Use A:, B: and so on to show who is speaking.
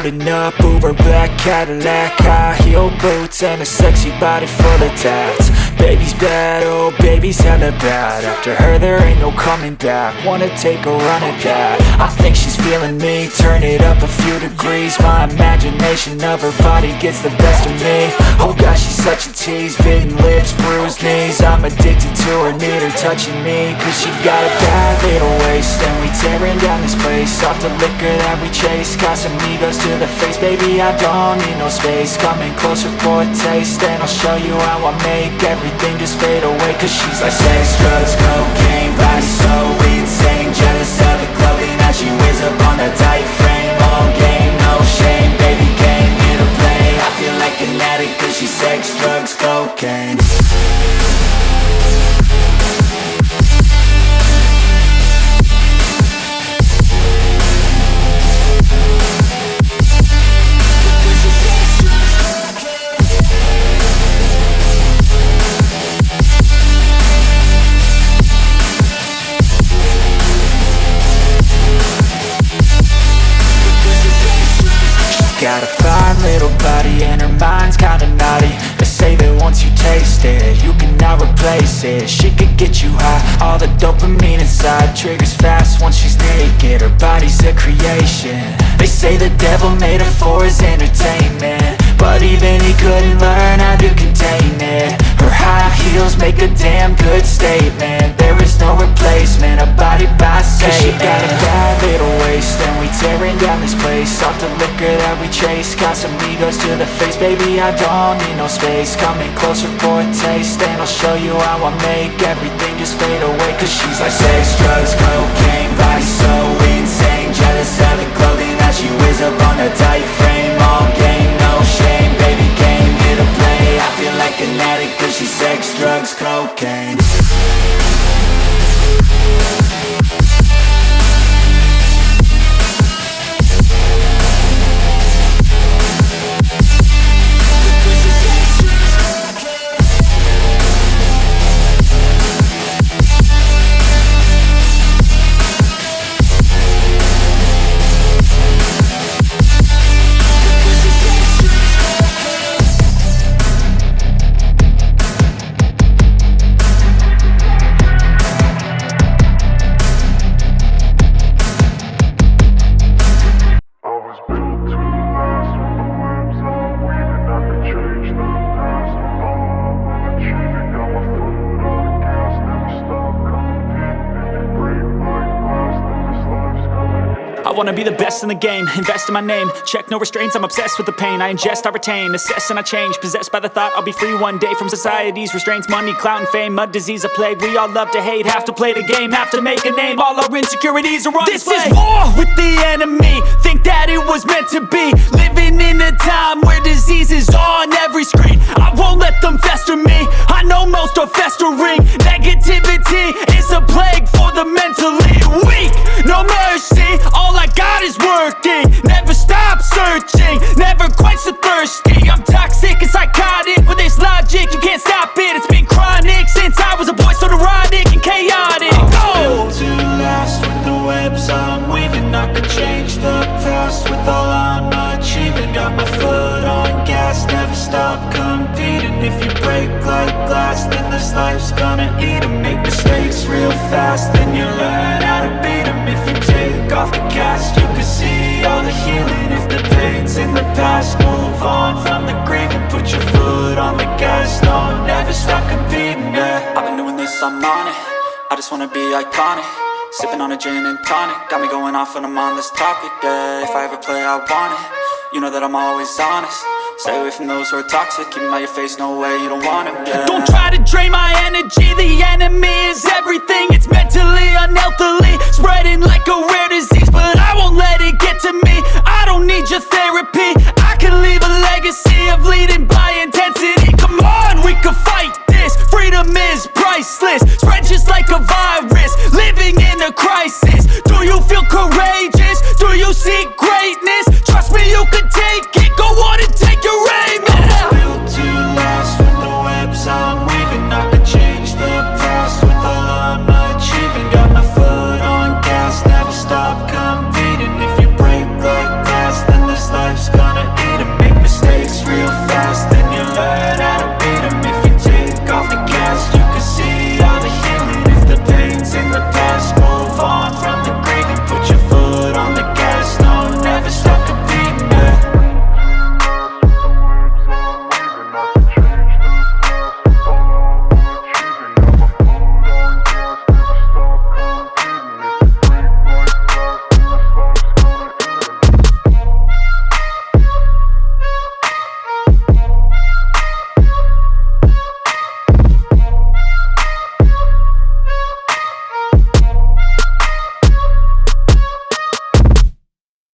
A: Rolling up, Uber black Cadillac, high heel boots and a sexy body full of tats. Baby's bad, oh baby's hella bad. After her there ain't no coming back. Wanna take a run at that. I think she's feeling me, turn it up a few degrees. My imagination of her body gets the best of me. Oh gosh, she's such a tease, bitten lips, bruised knees. I'm addicted to her, need her touching me. Cause she got a bad little waist, and we tearing down this place. Off the liquor that we chase, Casamigos to the face. Baby, I don't need no space. Coming closer for a taste, and I'll show you how I make everything just fade away. Cause she's like sex, drugs, cocaine, body so insane. Jealous of the clothing that she wears up on a tight frame. All game, no shame, baby came here to play. I feel like an addict cause she's sex, drugs, cocaine. Got a fine little body and her mind's kinda naughty. They say that once you taste it, you cannot replace it. She could get you high, all the dopamine inside triggers fast once she's naked. Her body's a creation. They say the devil made her for his entertainment, but even he couldn't learn how to contain it. Her high heels make a damn good statement. There is no replacement, a body by Satan. Cause she got a bad little waist, and we tearing down this place. Off the liquor that we chase, Casamigos to the face. Baby, I don't need no space. Coming closer for a taste, and I'll show you how I make everything just fade away. Cause she's like sex, drugs, cocaine, body so insane. Jealous of the clothing that she wears up on a tight frame. All game, no shame, baby came here to play. I feel like an addict cause she's sex, drugs, cocaine.
B: I wanna be the best in the game, invest in my name. Check no restraints, I'm obsessed with the pain. I ingest, I retain, assess and I change. Possessed by the thought I'll be free one day from society's restraints. Money, clout and fame, a disease, a plague. We all love to hate, have to play the game, have to make a name. All our insecurities are on display. This is war with the enemy, think that it was meant to be. Living in a time where disease is on every screen. I won't let them fester me, I know most are festering. Negativity is a plague for the mentally weak. No mercy, all I got is working. Never stop searching, never quite so thirsty. I'm toxic and psychotic with this logic, you can't stop it. It's been chronic since I was a boy, so neurotic and chaotic.
A: I'm built to last with the webs I'm weaving. I could change the past with all I'm achieving. Got my foot on gas, never stop competing. If you break like glass, then this life's gonna eat 'em. Make mistakes real fast, then you learn how to beat 'em. If you take off the cast, you can see all the healing. If the pain's in the past, move on from the grieving. Put your foot on the gas, no, never stop competing, yeah. I've been doing this, I'm on it, I just wanna be iconic. Sipping on a gin and tonic, got me going off when I'm on this topic, yeah. If I ever play, I want it, you know that I'm always honest. Stay away from those who are toxic, keep them out your face, no way, you don't want them, yeah.
B: Don't try to drain my energy, the enemy is everything. It's mentally, unhealthily, spreading like a rare disease. But I won't let it get to me, I don't need your therapy,